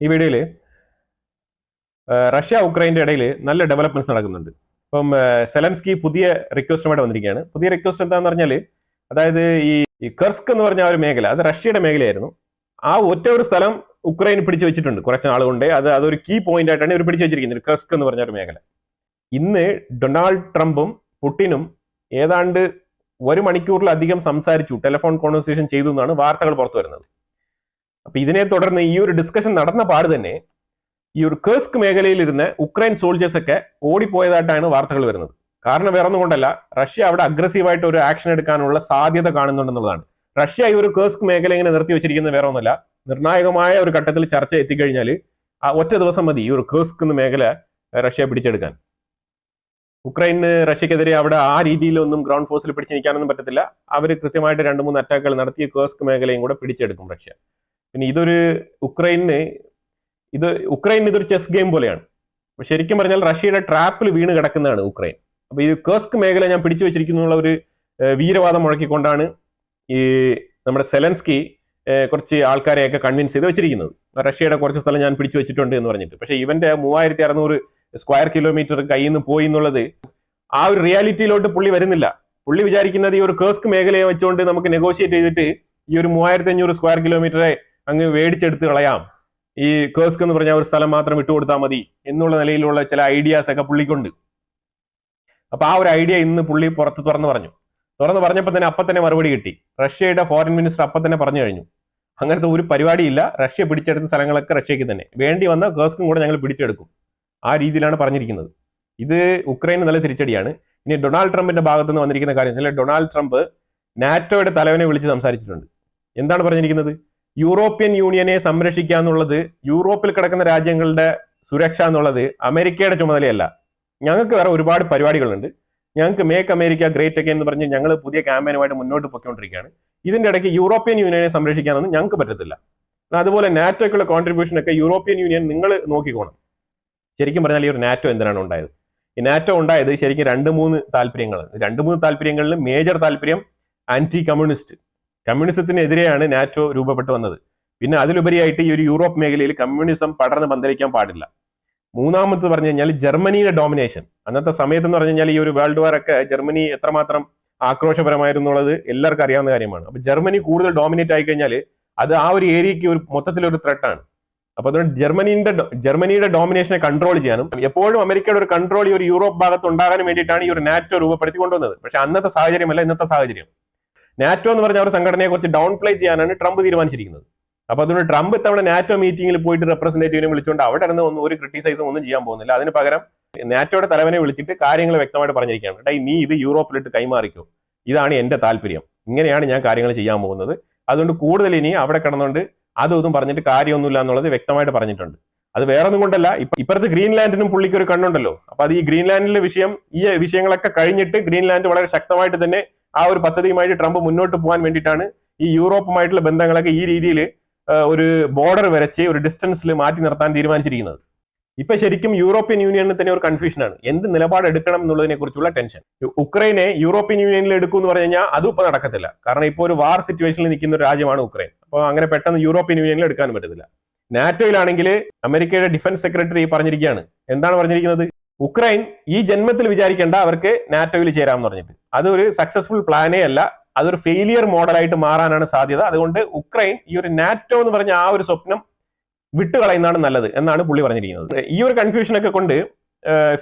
ഈ വീഡിയോയിൽ റഷ്യ ഉക്രൈൻ്റെ ഇടയിൽ നല്ല ഡെവലപ്മെന്റ്സ് നടക്കുന്നുണ്ട്. ഇപ്പം സെലൻസ്കി പുതിയ റിക്വസ്റ്റുമായിട്ട് വന്നിരിക്കുകയാണ്. പുതിയ റിക്വസ്റ്റ് എന്താണെന്ന് പറഞ്ഞാൽ, അതായത് ഈ കർസ്ക് എന്ന് പറഞ്ഞ ഒരു മേഖല, അത് റഷ്യയുടെ മേഖലയായിരുന്നു. ആ ഒറ്റ ഒരു സ്ഥലം ഉക്രൈൻ പിടിച്ചു വെച്ചിട്ടുണ്ട് കുറച്ച് നാളുകൊണ്ട്. അതൊരു കീ പോയിന്റ് ആയിട്ടാണ് ഇവർ പിടിച്ചു വെച്ചിരിക്കുന്നത്, കർസ്ക് എന്ന് പറഞ്ഞ ഒരു മേഖല. ഇന്ന് ഡൊണാൾഡ് ട്രംപും പുടിനും ഏതാണ്ട് 1 മണിക്കൂറിലധികം സംസാരിച്ചു, ടെലിഫോൺ കോൺവെർസേഷൻ ചെയ്തു എന്നാണ് വാർത്തകൾ പുറത്തു വരുന്നത്. അപ്പൊ ഇതിനെ തുടർന്ന് ഈ ഒരു ഡിസ്കഷൻ നടന്ന പാട് തന്നെ ഈ ഒരു കർസ്ക് മേഖലയിലിരുന്ന് ഉക്രൈൻ സോൾജേഴ്സ് ഒക്കെ ഓടിപ്പോയതായിട്ടാണ് വാർത്തകൾ വരുന്നത്. കാരണം വേറെ ഒന്നും കൊണ്ടല്ല, റഷ്യ അവിടെ അഗ്രസീവായിട്ട് ഒരു ആക്ഷൻ എടുക്കാനുള്ള സാധ്യത കാണുന്നുണ്ടെന്നുള്ളതാണ്. റഷ്യ ഈ ഒരു കർസ്ക് മേഖല ഇങ്ങനെ നിർത്തി വെച്ചിരിക്കുന്നത് വേറെ ഒന്നുമല്ല, നിർണായകമായ ഒരു ഘട്ടത്തിൽ ചർച്ച എത്തിക്കഴിഞ്ഞാൽ ആ ഒറ്റ ദിവസം മതി ഈ ഒരു കർസ്ക് മേഖല റഷ്യ പിടിച്ചെടുക്കാൻ. ഉക്രൈന് റഷ്യക്കെതിരെ അവിടെ ആ രീതിയിലൊന്നും ഗ്രൗണ്ട് ഫോഴ്സിൽ പിടിച്ചു നിൽക്കാനൊന്നും പറ്റത്തില്ല. അവർ കൃത്യമായിട്ട് 2-3 അറ്റാക്കുകൾ നടത്തി കർസ്ക് മേഖലയും കൂടെ പിടിച്ചെടുക്കും റഷ്യ. പിന്നെ ഉക്രൈൻ ഇതൊരു ചെസ് ഗെയിം പോലെയാണ്. ശരിക്കും പറഞ്ഞാൽ റഷ്യയുടെ ട്രാപ്പിൽ വീണ് കിടക്കുന്നതാണ് ഉക്രൈൻ. അപ്പൊ ഈ കർസ്ക് മേഖല ഞാൻ പിടിച്ചു വെച്ചിരിക്കുന്നുള്ള ഒരു വീരവാദം മുഴക്കിക്കൊണ്ടാണ് ഈ നമ്മുടെ സെലൻസ്കി കുറച്ച് ആൾക്കാരെയൊക്കെ കൺവിൻസ് ചെയ്ത് വെച്ചിരിക്കുന്നത്. റഷ്യയുടെ കുറച്ച് സ്ഥലം ഞാൻ പിടിച്ചു വെച്ചിട്ടുണ്ട് എന്ന് പറഞ്ഞിട്ട്. പക്ഷെ ഇവന്റെ 3600 സ്ക്വയർ കിലോമീറ്റർ കയ്യിൽ നിന്ന് പോയി എന്നുള്ളത് ആ ഒരു റിയാലിറ്റിയിലോട്ട് പുള്ളി വരുന്നില്ല. പുള്ളി വിചാരിക്കുന്നത് ഈ ഒരു കർസ്ക് മേഖലയെ വെച്ചുകൊണ്ട് നമുക്ക് നെഗോഷിയേറ്റ് ചെയ്തിട്ട് ഈ ഒരു 3500 സ്ക്വയർ കിലോമീറ്ററെ അങ്ങ് മേടിച്ചെടുത്ത് കളയാം, ഈ കർസ്ക് എന്ന് പറഞ്ഞ ഒരു സ്ഥലം മാത്രം വിട്ടുകൊടുത്താൽ മതി എന്നുള്ള നിലയിലുള്ള ചില ഐഡിയാസ് ഒക്കെ പുള്ളിക്കുണ്ട്. അപ്പൊ ആ ഒരു ഐഡിയ ഇന്ന് പുള്ളി തുറന്നു പറഞ്ഞപ്പോൾ തന്നെ അപ്പം തന്നെ മറുപടി കിട്ടി. റഷ്യയുടെ ഫോറിൻ മിനിസ്റ്റർ അപ്പം തന്നെ പറഞ്ഞു കഴിഞ്ഞു, അങ്ങനത്തെ ഒരു പരിപാടിയില്ല, റഷ്യ പിടിച്ചെടുത്ത സ്ഥലങ്ങളൊക്കെ റഷ്യക്ക് തന്നെ, വേണ്ടി വന്ന കർസ്കും കൂടെ ഞങ്ങൾ പിടിച്ചെടുക്കും. ആ രീതിയിലാണ് പറഞ്ഞിരിക്കുന്നത്. ഇത് ഉക്രൈന് നല്ല തിരിച്ചടിയാണ്. ഇനി ഡൊണാൾഡ് ട്രംപിന്റെ ഭാഗത്ത് നിന്ന് വന്നിരിക്കുന്ന കാര്യം വെച്ചാൽ, ഡൊണാൾഡ് ട്രംപ് നാറ്റോയുടെ തലവനെ വിളിച്ച് സംസാരിച്ചിട്ടുണ്ട്. എന്താണ് പറഞ്ഞിരിക്കുന്നത്? യൂറോപ്യൻ യൂണിയനെ സംരക്ഷിക്കുക എന്നുള്ളത്, യൂറോപ്പിൽ കിടക്കുന്ന രാജ്യങ്ങളുടെ സുരക്ഷ എന്നുള്ളത് അമേരിക്കയുടെ ചുമതലയല്ല. ഞങ്ങൾക്ക് വേറെ ഒരുപാട് പരിപാടികളുണ്ട്. ഞങ്ങൾക്ക് മേക്ക് അമേരിക്ക ഗ്രേറ്റ് അഗൈൻ എന്ന് പറഞ്ഞ് ഞങ്ങൾ പുതിയ ക്യാമ്പയിനുമായിട്ട് മുന്നോട്ട് പൊയ്ക്കൊണ്ടിരിക്കുകയാണ്. ഇതിന്റെ ഇടയ്ക്ക് യൂറോപ്യൻ യൂണിയനെ സംരക്ഷിക്കാനൊന്നും ഞങ്ങൾക്ക് പറ്റത്തില്ല. അതുപോലെ നാറ്റോയ്ക്കുള്ള കോൺട്രിബ്യൂഷൻ ഒക്കെ യൂറോപ്യൻ യൂണിയൻ നിങ്ങൾ നോക്കിക്കോണം. ശരിക്കും പറഞ്ഞാൽ ഈ ഒരു നാറ്റോ എന്തിനാണ് ഉണ്ടായത്? ഈ നാറ്റോ ഉണ്ടായത് ശരിക്കും 2-3 താല്പര്യങ്ങളാണ്. 2-3 താല്പര്യങ്ങളിൽ മേജർ താല്പര്യം ആന്റി കമ്മ്യൂണിസത്തിനെതിരെയാണ് നാറ്റോ രൂപപ്പെട്ടു വന്നത്. പിന്നെ അതിലുപരിയായിട്ട് ഈ ഒരു യൂറോപ്പ് മേഖലയിൽ കമ്മ്യൂണിസം പടർന്ന് പന്തലിക്കാൻ പാടില്ല. മൂന്നാമത് പറഞ്ഞു കഴിഞ്ഞാൽ ജർമ്മനിയുടെ ഡോമിനേഷൻ. അന്നത്തെ സമയത്ത് എന്ന് പറഞ്ഞു കഴിഞ്ഞാൽ ഈ ഒരു വേൾഡ് വാർ ഒക്കെ ജർമ്മനി എത്രമാത്രം ആക്രോശപരമായിരുന്നുള്ളത് എല്ലാവർക്കും അറിയാവുന്ന കാര്യമാണ്. അപ്പൊ ജർമ്മനി കൂടുതൽ ഡോമിനേറ്റ് ആയി കഴിഞ്ഞാൽ അത് ആ ഒരു ഏരിയക്ക് ഒരു മൊത്തത്തിലൊരു ത്രെട്ടാണ്. അപ്പൊ അതുകൊണ്ട് ജർമ്മനിയുടെ ഡോമിനേഷനെ കൺട്രോൾ ചെയ്യാനും എപ്പോഴും അമേരിക്കയുടെ ഒരു കൺട്രോൾ ഈ ഒരു യൂറോപ്പ് ഭാഗത്ത് ഉണ്ടാകാനും വേണ്ടിയിട്ടാണ് ഈ ഒരു നാറ്റോ രൂപപ്പെടുത്തി കൊണ്ടുവന്നത്. പക്ഷെ അന്നത്തെ സാഹചര്യമല്ല ഇന്നത്തെ സാഹചര്യം. നാറ്റോ എന്ന് പറഞ്ഞ ഒരു സംഘടനയെ കുറിച്ച് ഡൗൺ പ്ലേ ചെയ്യാനാണ് ട്രംപ് തീരുമാനിച്ചിരിക്കുന്നത്. അപ്പൊ അതുകൊണ്ട് ട്രംപ് ഇത്തവണ നാറ്റോ മീറ്റിംഗിൽ പോയിട്ട് റെപ്രസെന്റേറ്റീവിനെ വിളിച്ചുകൊണ്ട് അവിടെ ഇരുന്ന് ഒരു ക്രിട്ടിസൈസും ഒന്നും ചെയ്യാൻ പോകുന്നില്ല. അതിന് പകരം നാറ്റോയുടെ തലവനെ വിളിച്ചിട്ട് കാര്യങ്ങൾ വ്യക്തമായിട്ട് പറഞ്ഞിരിക്കുകയാണ്. നീ ഇത് യൂറോപ്പിലിട്ട് കൈമാറിക്കോ, ഇതാണ് എന്റെ താല്പര്യം, ഇങ്ങനെയാണ് ഞാൻ കാര്യങ്ങൾ ചെയ്യാൻ പോകുന്നത്. അതുകൊണ്ട് കൂടുതൽ ഇനി അവിടെ കിടന്നുകൊണ്ട് അതും പറഞ്ഞിട്ട് കാര്യമൊന്നുമില്ല എന്നുള്ളത് വ്യക്തമായിട്ട് പറഞ്ഞിട്ടുണ്ട്. അത് വേറെ ഒന്നും കൊണ്ടല്ല, ഇപ്പുറത്ത് ഗ്രീൻലാൻഡിനും പുള്ളിക്ക് ഒരു കണ്ണുണ്ടല്ലോ. അപ്പൊ അത് ഈ ഗ്രീൻലാൻഡിലെ ഈ വിഷയങ്ങളൊക്കെ കഴിഞ്ഞിട്ട് ഗ്രീൻലാൻഡ് വളരെ ശക്തമായിട്ട് തന്നെ ആ ഒരു പദ്ധതിയുമായിട്ട് ട്രംപ് മുന്നോട്ട് പോകാൻ വേണ്ടിയിട്ടാണ് ഈ യൂറോപ്പുമായിട്ടുള്ള ബന്ധങ്ങളൊക്കെ ഈ രീതിയിൽ ഒരു ബോർഡർ വരച്ച് ഒരു ഡിസ്റ്റൻസിൽ മാറ്റി നിർത്താൻ തീരുമാനിച്ചിരിക്കുന്നത്. ഇപ്പൊ ശരിക്കും യൂറോപ്യൻ യൂണിയനിൽ തന്നെ ഒരു കൺഫ്യൂഷനാണ്, എന്ത് നിലപാട് എടുക്കണം എന്നുള്ളതിനെ കുറിച്ചുള്ള ടെൻഷൻ. ഉക്രൈനെ യൂറോപ്യൻ യൂണിയനിൽ എടുക്കും എന്ന് പറഞ്ഞു കഴിഞ്ഞാൽ അതും ഇപ്പൊ നടക്കത്തില്ല. കാരണം ഇപ്പോൾ ഒരു വാർ സിറ്റുവേഷനിൽ നിൽക്കുന്ന ഒരു രാജ്യമാണ് ഉക്രൈൻ. അപ്പോൾ അങ്ങനെ പെട്ടെന്ന് യൂറോപ്യൻ യൂണിയനിൽ എടുക്കാൻ പറ്റത്തില്ല. നാറ്റോയിലാണെങ്കിൽ അമേരിക്കയുടെ ഡിഫൻസ് സെക്രട്ടറി പറഞ്ഞിരിക്കുകയാണ്. എന്താണ് പറഞ്ഞിരിക്കുന്നത്? ഉക്രൈൻ ഈ ജന്മത്തിൽ വിചാരിക്കേണ്ട അവർക്ക് നാറ്റോയിൽ ചേരാമെന്ന് പറഞ്ഞിട്ട്. അതൊരു സക്സസ്ഫുൾ പ്ലാനേ അല്ല, അതൊരു ഫെയിലിയർ മോഡലായിട്ട് മാറാനാണ് സാധ്യത. അതുകൊണ്ട് ഉക്രൈൻ ഈ ഒരു നാറ്റോ എന്ന് പറഞ്ഞ ആ ഒരു സ്വപ്നം വിട്ടുകളയുന്നതാണ് നല്ലത് എന്നാണ് പുള്ളി പറഞ്ഞിരിക്കുന്നത്. ഈ ഒരു കൺഫ്യൂഷനൊക്കെ കൊണ്ട്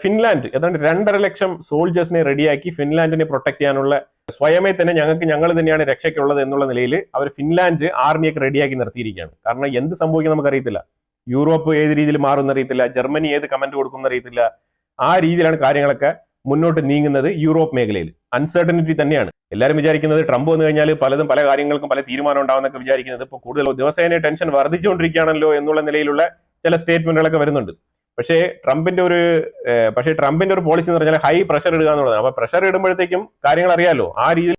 ഫിൻലാൻഡ് ഏതാണ്ട് 2.5 ലക്ഷം സോൾജേഴ്സിനെ റെഡിയാക്കി ഫിൻലാൻഡിനെ പ്രൊട്ടക്ട് ചെയ്യാനുള്ള സ്വയമേ തന്നെ ഞങ്ങൾ തന്നെയാണ് രക്ഷയ്ക്കുള്ളത് എന്നുള്ള നിലയിൽ അവർ ഫിൻലാൻഡ് ആർമിയൊക്കെ റെഡിയാക്കി നിർത്തിയിരിക്കുകയാണ്. കാരണം എന്ത് സംഭവിക്കും നമുക്കറിയത്തില്ല. യൂറോപ്പ് ഏത് രീതിയിൽ മാറുമെന്ന് അറിയത്തില്ല, ജർമ്മനി ഏത് കമന്റ് കൊടുക്കുമെന്ന് അറിയത്തില്ല. ആ രീതിയിലാണ് കാര്യങ്ങളൊക്കെ മുന്നോട്ട് നീങ്ങുന്നത്. യൂറോപ്പ് മേഖലയിൽ അൺസർട്ടനിറ്റി തന്നെയാണ്. എല്ലാവരും വിചാരിക്കുന്നത് ട്രംപ് വന്നു കഴിഞ്ഞാൽ പല കാര്യങ്ങൾക്കും പല തീരുമാനം ഉണ്ടാവുന്നൊക്കെ വിചാരിക്കുന്നത്. ഇപ്പോൾ കൂടുതൽ ദിവസേന ടെൻഷൻ വർദ്ധിച്ചുകൊണ്ടിരിക്കുകയാണല്ലോ എന്നുള്ള നിലയിലുള്ള ചില സ്റ്റേറ്റ്മെന്റുകളൊക്കെ വരുന്നുണ്ട്. പക്ഷേ ട്രംപിന്റെ ഒരു പോളിസി എന്ന് പറഞ്ഞാൽ ഹൈ പ്രഷർ ഇടുക എന്നുള്ളതാണ്. അപ്പൊ പ്രഷർ ഇടുമ്പോഴത്തേക്കും കാര്യങ്ങൾ അറിയാലോ, ആ രീതിയിൽ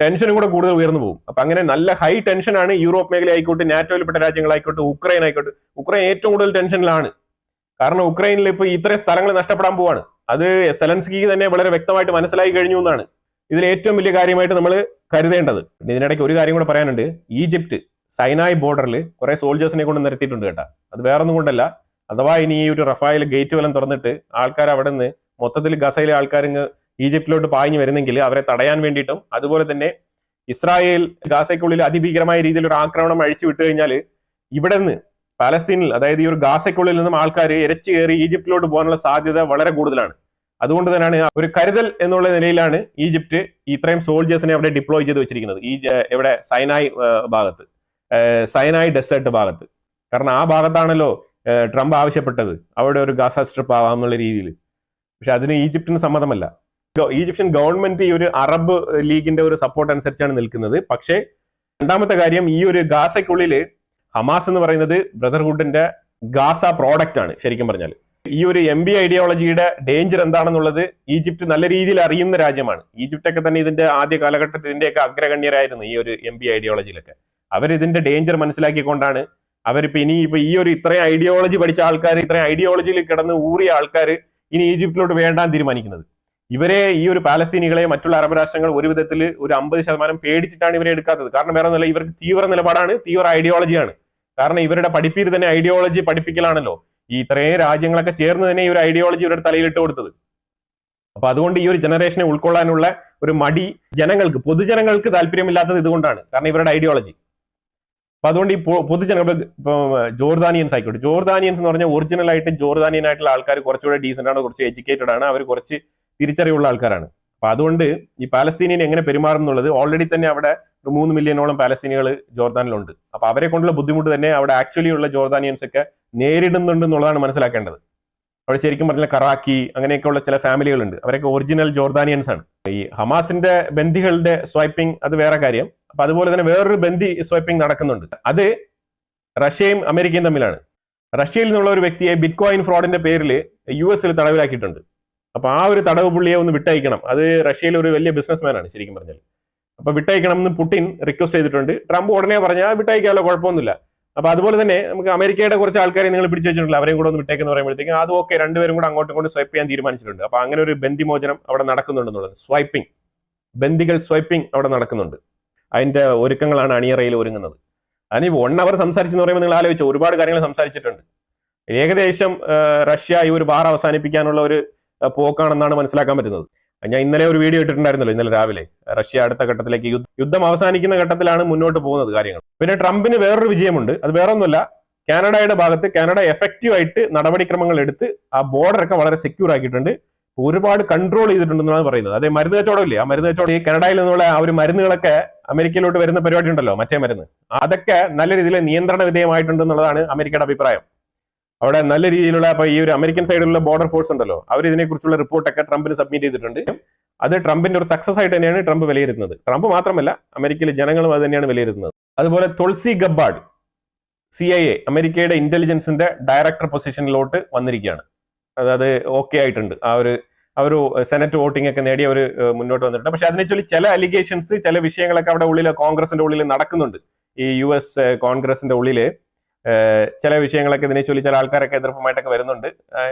ടെൻഷനും കൂടെ കൂടുതൽ ഉയർന്നു പോകും. അപ്പൊ അങ്ങനെ നല്ല ഹൈ ടെൻഷനാണ് യൂറോപ്പ് മേഖല ആയിക്കോട്ടെ, നാറ്റോയിൽപ്പെട്ട രാജ്യങ്ങളായിക്കോട്ടെ, ഉക്രൈൻ ആയിക്കോട്ടെ. ഉക്രൈൻ ഏറ്റവും കൂടുതൽ ടെൻഷനിലാണ്. കാരണം ഉക്രൈനിൽ ഇപ്പൊ ഇത്രയും സ്ഥലങ്ങൾ നഷ്ടപ്പെടാൻ പോവാണ്. അത് സെലൻസ്കിക്ക് തന്നെ വളരെ വ്യക്തമായിട്ട് മനസ്സിലായി കഴിഞ്ഞു എന്നാണ് ഇതിൽ ഏറ്റവും വലിയ കാര്യമായിട്ട് നമ്മൾ കരുതേണ്ടത്. ഇതിനിടയ്ക്ക് ഒരു കാര്യം കൂടെ പറയാനുണ്ട്. ഈജിപ്ത് സൈനായ് ബോർഡറിൽ കുറെ സോൾജേഴ്സിനെ കൊണ്ട് നിർത്തിയിട്ടുണ്ട് കേട്ടോ. അത് വേറൊന്നും കൊണ്ടല്ല, അഥവാ ഇനി ഈ ഒരു റഫായിൽ ഗേറ്റ് വല്ലതും തുറന്നിട്ട് ആൾക്കാർ അവിടെ നിന്ന് മൊത്തത്തിൽ ഗസയിലെ ആൾക്കാർ ഈജിപ്തിലോട്ട് പാഞ്ഞു വരുന്നെങ്കിൽ അവരെ തടയാൻ വേണ്ടിയിട്ടും, അതുപോലെ തന്നെ ഇസ്രായേൽ ഗാസയ്ക്കുള്ളിൽ അതിഭീകരമായ രീതിയിൽ ഒരു ആക്രമണം അഴിച്ചു വിട്ടു കഴിഞ്ഞാൽ ഇവിടെ നിന്ന് പാലസ്തീനിൽ, അതായത് ഈ ഒരു ഗാസയ്ക്കുള്ളിൽ നിന്നും ആൾക്കാർ ഇരച്ചു കയറി ഈജിപ്തിലോട്ട് പോകാനുള്ള സാധ്യത വളരെ കൂടുതലാണ്. അതുകൊണ്ട് തന്നെയാണ് ഒരു കരുതൽ എന്നുള്ള നിലയിലാണ് ഈജിപ്റ്റ് ഇത്രയും സോൾജേഴ്സിനെ അവിടെ ഡിപ്ലോയ് ചെയ്ത് വെച്ചിരിക്കുന്നത് ഇവിടെ സൈനായ് ഭാഗത്ത്, സൈനായ് ഡെസേർട്ട് ഭാഗത്ത്. കാരണം ആ ഭാഗത്താണല്ലോ ട്രംപ് ആവശ്യപ്പെട്ടത് അവിടെ ഒരു ഗാസ സ്ട്രിപ്പ് ആവാമെന്നുള്ള രീതിയിൽ. പക്ഷെ അതിന് ഈജിപ്തിന് സമ്മതമല്ല. ഈജിപ്ഷ്യൻ ഗവൺമെന്റ് ഈ ഒരു അറബ് ലീഗിന്റെ ഒരു സപ്പോർട്ട് അനുസരിച്ചാണ് നിൽക്കുന്നത്. പക്ഷേ രണ്ടാമത്തെ കാര്യം, ഈ ഒരു ഗാസയ്ക്കുള്ളിൽ ഹമാസ് എന്ന് പറയുന്നത് ബ്രദർഹുഡിന്റെ ഗാസ പ്രോഡക്റ്റ് ആണ്. ശരിക്കും പറഞ്ഞാൽ ഈ ഒരു MB ഐഡിയോളജിയുടെ ഡേഞ്ചർ എന്താണെന്നുള്ളത് ഈജിപ്റ്റ് നല്ല രീതിയിൽ അറിയുന്ന രാജ്യമാണ്. ഈജിപ്റ്റൊക്കെ തന്നെ ഇതിന്റെ ആദ്യ കാലഘട്ടത്തിൽ ഇതിന്റെയൊക്കെ അഗ്രഗണ്യരായിരുന്നു ഈ ഒരു MB ഐഡിയോളജിയിലൊക്കെ. അവരിതിന്റെ ഡേഞ്ചർ മനസ്സിലാക്കിക്കൊണ്ടാണ് അവരിപ്പോ ഈ ഒരു ഇത്രയും ഐഡിയോളജി പഠിച്ച ആൾക്കാർ, ഇത്രയും ഐഡിയോളജിയിൽ കിടന്ന് ഊറിയ ആൾക്കാർ ഇനി ഈജിപ്തിലോട്ട് വേണ്ടാൻ തീരുമാനിക്കുന്നത്. ഇവരെ ഈ ഒരു പാലസ്തീനികളെ മറ്റുള്ള അറബ് രാഷ്ട്രങ്ങൾ ഒരു വിധത്തിൽ ഒരു 50% പേടിച്ചിട്ടാണ് ഇവരെ എടുക്കാത്തത്. കാരണം വേറെ ഒന്നുമല്ല, ഇവർക്ക് തീവ്ര നിലപാടാണ്, തീവ്ര ഐഡിയോളജിയാണ്. കാരണം ഇവരുടെ പഠിപ്പിൽ തന്നെ ഐഡിയോളജി പഠിപ്പിക്കലാണല്ലോ. ഈ ഇത്രയും രാജ്യങ്ങളൊക്കെ ചേർന്ന് തന്നെ ഈ ഒരു ഐഡിയോളജി ഇവരുടെ തലയിലിട്ട് കൊടുത്തത്. അപ്പൊ അതുകൊണ്ട് ഈ ഒരു ജനറേഷനെ ഉൾക്കൊള്ളാനുള്ള ഒരു മടി ജനങ്ങൾക്ക്, പൊതുജനങ്ങൾക്ക് താല്പര്യമില്ലാത്തത് ഇതുകൊണ്ടാണ്. കാരണം ഇവരുടെ ഐഡിയോളജി. അപ്പൊ അതുകൊണ്ട് ഈ പൊതുജനങ്ങൾ ഇപ്പൊ ജോർദാനിയൻസ് ആയിക്കോട്ടെ, ജോർദാനിയൻസ് എന്ന് പറഞ്ഞാൽ ഒറിജിനൽ ആയിട്ട് ജോർദാനിയൻ ആയിട്ടുള്ള ആൾക്കാർ കുറച്ചുകൂടെ ഡീസന്റ് ആണ്, കുറച്ച് എഡ്യൂക്കേറ്റഡ് ആണ്, അവർ കുറച്ച് തിരിച്ചറിവുള്ള ആൾക്കാരാണ്. അപ്പൊ അതുകൊണ്ട് ഈ പാലസ്തീനിയൻ എങ്ങനെ പെരുമാറും എന്നുള്ളത്, ഓൾറെഡി തന്നെ അവിടെ 3 മില്യണോളം പാലസ്തീനികൾ ജോർദാനിലുണ്ട്. അപ്പൊ അവരെ കൊണ്ടുള്ള ബുദ്ധിമുട്ട് തന്നെ അവിടെ ആക്ച്വലി ഉള്ള ജോർദാനിയൻസ് ഒക്കെ നേരിടുന്നുണ്ട് എന്നുള്ളതാണ് മനസ്സിലാക്കേണ്ടത്. അവിടെ ശരിക്കും പറഞ്ഞാൽ കറാക്കി അങ്ങനെയൊക്കെയുള്ള ചില ഫാമിലികളുണ്ട്, അവരൊക്കെ ഒറിജിനൽ ജോർദാനിയൻസ് ആണ്. ഈ ഹമാസിന്റെ ബന്ദികളുടെ സ്വൈപ്പിംഗ് അത് വേറെ കാര്യം. അപ്പൊ അതുപോലെ തന്നെ വേറൊരു ബന്ദി സ്വൈപ്പിംഗ് നടക്കുന്നുണ്ട്. അത് റഷ്യയും അമേരിക്കയും തമ്മിലാണ്. റഷ്യയിൽ നിന്നുള്ള ഒരു വ്യക്തിയെ ബിറ്റ്കോയിൻ ഫ്രോഡിന്റെ പേരിൽ US തടവിലാക്കിയിട്ടുണ്ട്. അപ്പൊ ആ ഒരു തടവ് പുള്ളിയെ ഒന്ന് വിട്ടയക്കണം. അത് റഷ്യയിലെ ഒരു വലിയ ബിസിനസ്മാൻ ആണ് ശരിക്കും പറഞ്ഞാൽ. അപ്പൊ വിട്ടയക്കണം എന്ന് പുടിൻ റിക്വസ്റ്റ് ചെയ്തിട്ടുണ്ട്. ട്രംപ് ഉടനെ പറഞ്ഞാൽ വിട്ടയക്കാനുള്ള കുഴപ്പമൊന്നുമില്ല. അപ്പൊ അതുപോലെ തന്നെ നമുക്ക് അമേരിക്കയുടെ കുറച്ച് ആൾക്കാരെ നിങ്ങൾ പിടിച്ചു വെച്ചിട്ടുണ്ടല്ലോ, അവരെയും കൂടെ ഒന്ന് വിട്ടേക്കെന്ന് പറയുമ്പോഴത്തേക്കും അത് ഓക്കെ, രണ്ടുപേരും കൂടെ അങ്ങോട്ടും കൊണ്ട് സ്വൈപ്പ് ചെയ്യാൻ തീരുമാനിച്ചിട്ടുണ്ട്. അപ്പൊ അങ്ങനെ ഒരു ബന്ദിമോചനം അവിടെ നടക്കുന്നുണ്ടെന്നുള്ളത്, സ്വൈപ്പിംഗ്, ബന്ദികൾ സ്വൈപ്പിംഗ് അവിടെ നടക്കുന്നുണ്ട്. അതിന്റെ ഒരുക്കങ്ങളാണ് അണിയറയിൽ ഒരുങ്ങുന്നത്. അതിന് 1 അവർ സംസാരിച്ചെന്ന് പറയുമ്പോൾ നിങ്ങൾ ആലോചിച്ചു, ഒരുപാട് കാര്യങ്ങൾ സംസാരിച്ചിട്ടുണ്ട്. ഏകദേശം റഷ്യ ഈ ഒരു വാർ അവസാനിപ്പിക്കാനുള്ള ഒരു പോക്കാണെന്നാണ് മനസ്സിലാക്കാൻ പറ്റുന്നത്. ഞാൻ ഇന്നലെ ഒരു വീഡിയോ ഇട്ടിട്ടുണ്ടായിരുന്നല്ലോ, ഇന്നലെ രാവിലെ. റഷ്യ അടുത്ത ഘട്ടത്തിലേക്ക്, യുദ്ധം അവസാനിക്കുന്ന ഘട്ടത്തിലാണ് മുന്നോട്ട് പോകുന്നത് കാര്യങ്ങൾ. പിന്നെ ട്രംപിന് വേറൊരു വിജയമുണ്ട്. അത് വേറൊന്നുമല്ല, കാനഡയുടെ ഭാഗത്ത് കാനഡ എഫക്റ്റീവ് ആയിട്ട് നടപടിക്രമങ്ങൾ എടുത്ത് ആ ബോർഡറൊക്കെ വളരെ സെക്യൂർ ആക്കിയിട്ടുണ്ട്, ഒരുപാട് കൺട്രോൾ ചെയ്തിട്ടുണ്ടെന്നാണ് പറയുന്നത്. അതേ മരുന്ന് കച്ചവടമില്ലേ, ആ മരുന്ന് കച്ചവടം, ഈ കാനഡയിൽ നിന്നുള്ള ആ ഒരു മരുന്നുകളൊക്കെ അമേരിക്കയിലോട്ട് വരുന്ന പരിപാടി ഉണ്ടല്ലോ, മറ്റേ മരുന്ന്, അതൊക്കെ നല്ല രീതിയിൽ നിയന്ത്രണ വിധേയമായിട്ടുണ്ടെന്നുള്ളതാണ് അമേരിക്കയുടെ അഭിപ്രായം. അവിടെ നല്ല രീതിയിലുള്ള, അപ്പൊ ഈ ഒരു അമേരിക്കൻ സൈഡിലുള്ള ബോർഡർ ഫോഴ്സ് ഉണ്ടല്ലോ, അവർ ഇതിനെക്കുറിച്ചുള്ള റിപ്പോർട്ടൊക്കെ ട്രംപിന് സബ്മിറ്റ് ചെയ്തിട്ടുണ്ട്. അത് ട്രംപിന്റെ ഒരു സക്സസ് ആയിട്ട് തന്നെയാണ് ട്രംപ് വിലയിരുത്തുന്നത്. ട്രംപ് മാത്രമല്ല, അമേരിക്കയിലെ ജനങ്ങളും അത് തന്നെയാണ് വിലയിരുത്തുന്നത്. അതുപോലെ തുൾസി ഗബ്ബാർഡ് CIA, അമേരിക്കയുടെ ഇന്റലിജൻസിന്റെ ഡയറക്ടർ പൊസിഷനിലോട്ട് വന്നിരിക്കുകയാണ്. അതായത് ഓക്കെ ആയിട്ടുണ്ട്. ആ ഒരു സെനറ്റ് വോട്ടിംഗ് ഒക്കെ നേടി അവർ മുന്നോട്ട് വന്നിട്ടുണ്ട്. പക്ഷെ അതിനെ ചൊല്ലി ചില അലിഗേഷൻസ്, ചില വിഷയങ്ങളൊക്കെ അവിടെ ഉള്ളിൽ കോൺഗ്രസിന്റെ ഉള്ളിൽ നടക്കുന്നുണ്ട്. ഈ US കോൺഗ്രസിന്റെ ഉള്ളില് ചില വിഷയങ്ങളൊക്കെ ഇതിനെ ചൊല്ലി ചില ആൾക്കാരൊക്കെ എതിർപ്പുമായിട്ടൊക്കെ വരുന്നുണ്ട്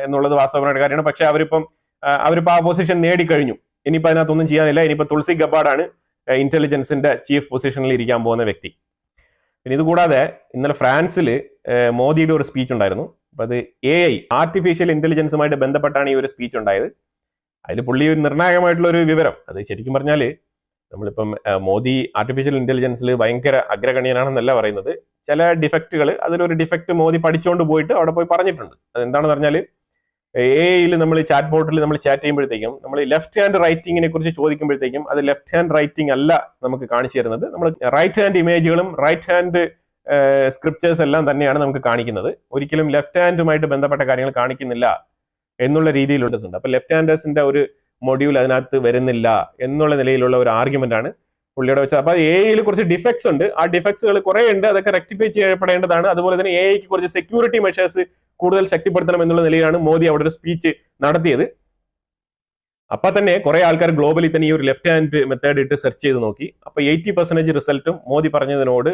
എന്നുള്ളത് വാസ്തവമായിട്ട് കാര്യമാണ്. പക്ഷെ അവരിപ്പോ ആ പൊസിഷൻ നേടിക്കഴിഞ്ഞു. ഇനിയിപ്പോ അതിനകത്തൊന്നും ചെയ്യാനില്ല. ഇനിയിപ്പോ തുൾസി ഗബ്ബാർഡാണ് ഇന്റലിജൻസിന്റെ ചീഫ് പൊസിഷനിൽ ഇരിക്കാൻ പോകുന്ന വ്യക്തി. പിന്നെ ഇത് കൂടാതെ ഇന്നലെ ഫ്രാൻസിൽ മോദിയുടെ ഒരു സ്പീച്ച് ഉണ്ടായിരുന്നു. അപ്പൊ അത് AI, ആർട്ടിഫിഷ്യൽ ഇന്റലിജൻസുമായിട്ട് ബന്ധപ്പെട്ടാണ് ഈ ഒരു സ്പീച്ച് ഉണ്ടായത്. അതിൽ പുള്ളി ഒരു നിർണായകമായിട്ടുള്ള ഒരു വിവരം, അത് ശരിക്കും പറഞ്ഞാൽ നമ്മളിപ്പം മോദി ആർട്ടിഫിഷ്യൽ ഇന്റലിജൻസിൽ ഭയങ്കര അഗ്രഗണ്യനാണെന്നല്ല പറയുന്നത്. ചില ഡിഫക്റ്റുകൾ, അതിലൊരു ഡിഫക്റ്റ് മോദി പഠിച്ചുകൊണ്ട് പോയിട്ട് അവിടെ പോയി പറഞ്ഞിട്ടുണ്ട്. അതെന്താണെന്ന് പറഞ്ഞാൽ, AI നമ്മൾ ചാറ്റ് ബോട്ടിൽ നമ്മൾ ചാറ്റ് ചെയ്യുമ്പോഴത്തേക്കും നമ്മൾ ലെഫ്റ്റ് ഹാൻഡ് റൈറ്റിങ്ങിനെ കുറിച്ച് ചോദിക്കുമ്പോഴത്തേക്കും അത് ലെഫ്റ്റ് ഹാൻഡ് റൈറ്റിംഗ് അല്ല നമുക്ക് കാണിച്ചു തരുന്നത്. നമ്മൾ റൈറ്റ് ഹാൻഡ് ഇമേജുകളും റൈറ്റ് ഹാൻഡ് സ്ക്രിപ്റ്റേഴ്സ് എല്ലാം തന്നെയാണ് നമുക്ക് കാണിക്കുന്നത്. ഒരിക്കലും ലെഫ്റ്റ് ഹാൻഡുമായിട്ട് ബന്ധപ്പെട്ട കാര്യങ്ങൾ കാണിക്കുന്നില്ല എന്നുള്ള രീതിയിലുണ്ട്. അപ്പൊ ലെഫ്റ്റ് ഹാൻഡേഴ്സിന്റെ ഒരു മൊഡ്യൂൾ അതിനകത്ത് വരുന്നില്ല എന്നുള്ള നിലയിലുള്ള ഒരു ആർഗ്യുമെന്റ് ആണ് പുള്ളിയുടെ വെച്ചത്. അപ്പൊ AI കുറച്ച് ഡിഫക്ട്സ് ഉണ്ട്. ആ ഡിഫക്ട്സുകൾ കുറെ ഉണ്ട്, അതൊക്കെ റെക്ടിഫൈ ചെയ്യപ്പെടേണ്ടതാണ്. അതുപോലെ തന്നെ AI കുറച്ച് സെക്യൂരിറ്റി മെഷേഴ്സ് കൂടുതൽ ശക്തിപ്പെടുത്തണം എന്നുള്ള നിലയിലാണ് മോദി അവിടെ ഒരു സ്പീച്ച് നടത്തിയത്. അപ്പൊ തന്നെ കുറെ ആൾക്കാർ ഗ്ലോബലി തന്നെ ഈ ഒരു ലെഫ്റ്റ് ഹാൻഡ് മെത്തേഡ് ഇട്ട് സെർച്ച് ചെയ്ത് നോക്കി. അപ്പൊ 80% റിസൾട്ടും മോദി പറഞ്ഞതിനോട്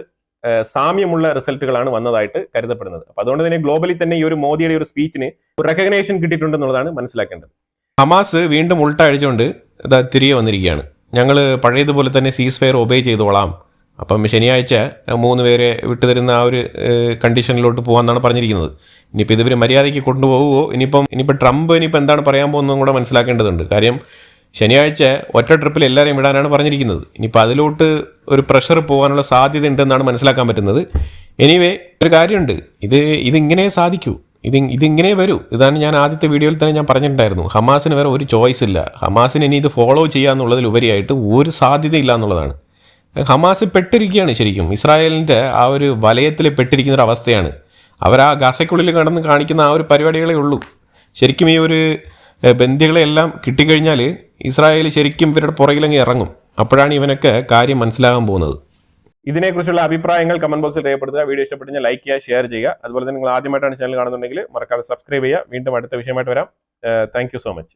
സാമ്യമുള്ള റിസൾട്ടുകളാണ് വന്നതായിട്ട് കരുതപ്പെടുന്നത്. അപ്പൊ അതുകൊണ്ട് തന്നെ ഗ്ലോബലി തന്നെ ഈ ഒരു മോദിയുടെ ഒരു സ്പീച്ചിന് ഒരു റെക്കഗ്നേഷൻ കിട്ടിയിട്ടുണ്ടെന്നുള്ളതാണ് മനസ്സിലാക്കേണ്ടത്. ഹമാസ് വീണ്ടും ഉൾട്ട അഴിച്ചുകൊണ്ട് തിരികെ വന്നിരിക്കുകയാണ്. ഞങ്ങൾ പഴയതുപോലെ തന്നെ സീസ് ഫയർ ഒബേ ചെയ്തോളാം, അപ്പം ശനിയാഴ്ച 3 പേരെ വിട്ടുതരുന്ന ആ ഒരു കണ്ടീഷനിലോട്ട് പോകാമെന്നാണ് പറഞ്ഞിരിക്കുന്നത്. ഇനിയിപ്പോൾ ഇതുവരെ മര്യാദയ്ക്ക് കൊണ്ടുപോകുമോ, ഇനിയിപ്പോൾ ട്രംപ് എന്താണ് പറയാൻ പോകുന്നതും കൂടെ മനസ്സിലാക്കേണ്ടതുണ്ട്. കാര്യം ശനിയാഴ്ച ഒറ്റ ട്രിപ്പിൽ എല്ലാവരെയും വിടാനാണ് പറഞ്ഞിരിക്കുന്നത്. ഇനിയിപ്പോൾ അതിലോട്ട് ഒരു പ്രഷർ പോകാനുള്ള സാധ്യത ഉണ്ടെന്നാണ് മനസ്സിലാക്കാൻ പറ്റുന്നത്. എനിവേ ഒരു കാര്യമുണ്ട്, ഇതിങ്ങനെ സാധിക്കൂ, ഇതിങ്ങനെ വരൂ. ഇതാണ് ഞാൻ ആദ്യത്തെ വീഡിയോയിൽ തന്നെ ഞാൻ പറഞ്ഞിട്ടുണ്ടായിരുന്നു. ഹമാസിന് വേറെ ഒരു ചോയ്സ് ഇല്ല. ഹമാസിന് ഇനി ഇത് ഫോളോ ചെയ്യുക എന്നുള്ളതിലുപരിയായിട്ട് ഒരു സാധ്യതയില്ല എന്നുള്ളതാണ്. ഹമാസ് പെട്ടിരിക്കുകയാണ്, ശരിക്കും ഇസ്രായേലിൻ്റെ ആ ഒരു വലയത്തിൽ പെട്ടിരിക്കുന്ന ഒരു അവസ്ഥയാണ്. അവർ ആ ഗസയ്ക്കുള്ളിൽ കടന്ന് കാണിക്കുന്ന ആ ഒരു പരിപാടികളേ ഉള്ളൂ. ശരിക്കും ഈ ഒരു ബന്ദികളെല്ലാം കിട്ടിക്കഴിഞ്ഞാൽ ഇസ്രായേൽ ശരിക്കും ഇവരുടെ പുറകിലങ്ങ് ഇറങ്ങും. അപ്പോഴാണ് ഇവനൊക്കെ കാര്യം മനസ്സിലാകാൻ പോകുന്നത്. ഇതിനെക്കുറിച്ചുള്ള അഭിപ്രായങ്ങൾ കമന്റ് ബോക്സിൽ രേഖപ്പെടുത്തുക. വീഡിയോ ഇഷ്ടപ്പെട്ടെങ്കിൽ ലൈക്ക് ചെയ്യുക, ഷെയർ ചെയ്യുക. അതുപോലെ തന്നെ നിങ്ങൾ ആദ്യമായിട്ടാണ് ചാനൽ കാണുന്നുണ്ടെങ്കിൽ മറക്കാതെ സബ്സ്ക്രൈബ് ചെയ്യുക. വീണ്ടും അടുത്ത വിഷയമായിട്ട് വരാം. Thank you so much.